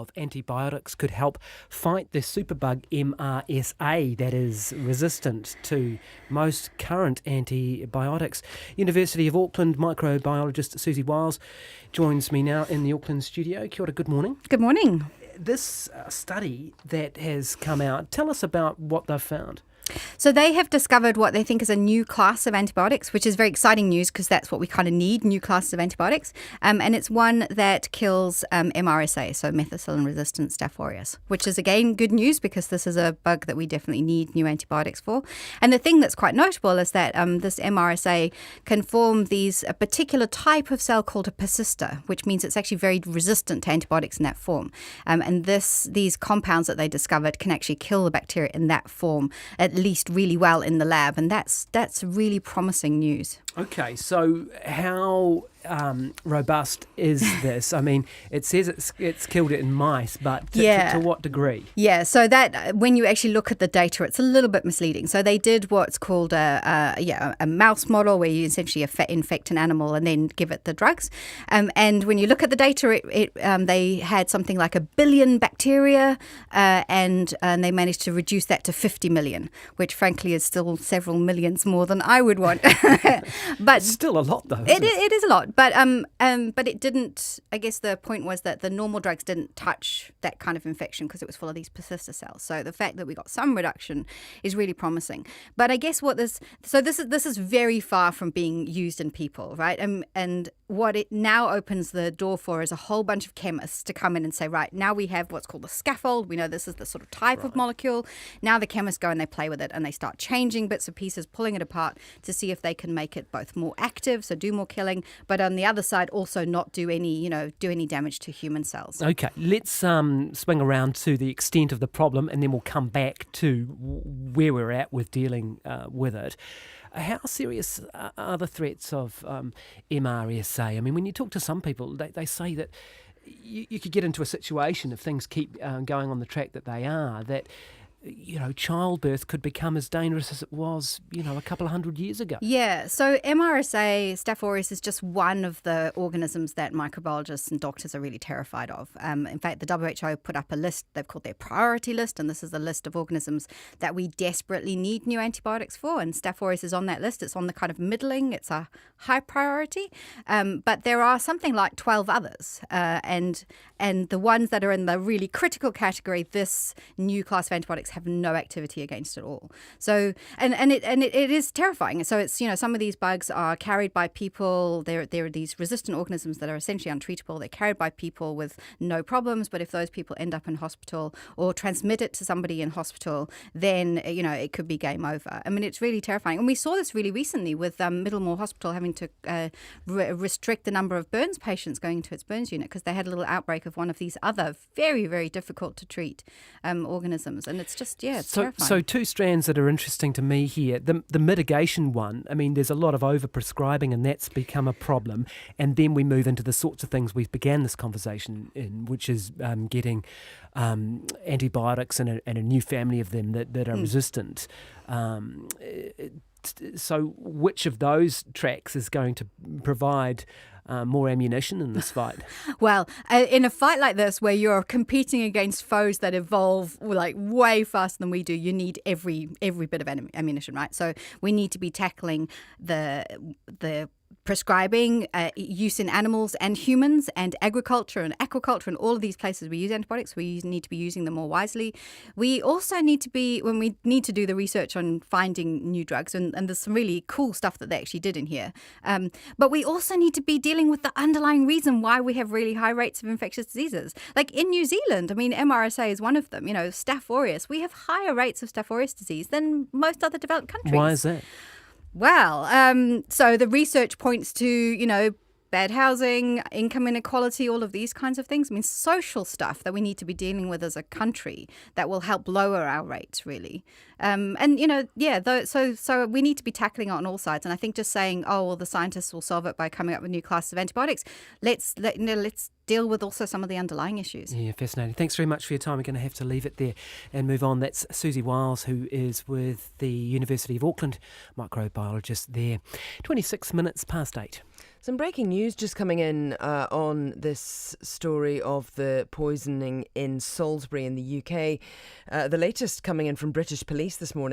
of antibiotics could help fight the superbug MRSA that is resistant to most current antibiotics. University of Auckland microbiologist Siouxsie Wiles joins me now in the Auckland studio. Kia ora, good morning. Good morning. This study that has come out, tell us about what they've found. So they have discovered what they think is a new class of antibiotics, which is very exciting news because that's what we kind of need, new classes of antibiotics. And it's one that kills MRSA, so methicillin-resistant Staph aureus, which is, again, good news because this is a bug that we definitely need new antibiotics for. And the thing that's quite notable is that this MRSA can form a particular type of cell called a persister, which means it's actually very resistant to antibiotics in that form. And these compounds that they discovered can actually kill the bacteria in that form, at least really well in the lab, and that's really promising news. Okay, so how robust is this? I mean, it says it's killed it in mice, but to what degree? Yeah, so that when you actually look at the data, it's a little bit misleading. So they did what's called a mouse model where you essentially infect an animal and then give it the drugs. And when you look at the data, they had something like 1 billion bacteria, and they managed to reduce that to 50 million, which frankly is still several millions more than I would want. But it's still a lot, though. It is a lot, but it didn't. I guess the point was that the normal drugs didn't touch that kind of infection because it was full of these persister cells. So the fact that we got some reduction is really promising. But I guess this is very far from being used in people, right? And what it now opens the door for is a whole bunch of chemists to come in and say, right, now we have what's called the scaffold. We know this is the sort of type of molecule. Now the chemists go and they play with it and they start changing bits and pieces, pulling it apart to see if they can make it both more active, so do more killing, but on the other side also not do any damage to human cells. Okay, let's swing around to the extent of the problem and then we'll come back to where we're at with dealing with it. How serious are the threats of MRSA? I mean, when you talk to some people, they say that you could get into a situation if things keep going on the track that they are, that childbirth could become as dangerous as it was, a couple of 100 years ago. Yeah, so MRSA, Staph aureus, is just one of the organisms that microbiologists and doctors are really terrified of. In fact, the WHO put up a list they've called their priority list, and this is a list of organisms that we desperately need new antibiotics for, and Staph aureus is on that list. It's on the kind of middling, it's a high priority, but there are something like 12 others, and the ones that are in the really critical category, this new class of antibiotics have no activity against it all. So and it is terrifying. So it's some of these bugs are carried by people. There are these resistant organisms that are essentially untreatable. They're carried by people with no problems, but if those people end up in hospital or transmit it to somebody in hospital, then it could be game over. I mean, it's really terrifying. And we saw this really recently with Middlemore Hospital having to restrict the number of burns patients going into its burns unit because they had a little outbreak of one of these other very, very difficult to treat organisms. And it's just, it's terrifying. So two strands that are interesting to me here. The mitigation one, I mean, there's a lot of over-prescribing and that's become a problem. And then we move into the sorts of things we began this conversation in, which is getting antibiotics and a new family of them that are resistant. So which of those tracks is going to provide more ammunition in this fight? Well, in a fight like this where you're competing against foes that evolve like way faster than we do, you need every bit of ammunition, right? So we need to be tackling the prescribing, use in animals and humans, and agriculture and aquaculture and all of these places we use antibiotics, we need to be using them more wisely. We also need to be, when we need to do the research on finding new drugs, and there's some really cool stuff that they actually did in here, but we also need to be dealing with the underlying reason why we have really high rates of infectious diseases. Like in New Zealand, I mean, MRSA is one of them, Staph aureus. We have higher rates of Staph aureus disease than most other developed countries. Why is that? Well, so the research points to, bad housing, income inequality, all of these kinds of things. I mean, social stuff that we need to be dealing with as a country that will help lower our rates, really. So we need to be tackling it on all sides. And I think just saying, the scientists will solve it by coming up with new classes of antibiotics. Let's deal with also some of the underlying issues. Yeah, fascinating. Thanks very much for your time. We're going to have to leave it there and move on. That's Siouxsie Wiles, who is with the University of Auckland, microbiologist there. 26 minutes past 8. Some breaking news just coming in on this story of the poisoning in Salisbury in the UK. The latest coming in from British police this morning.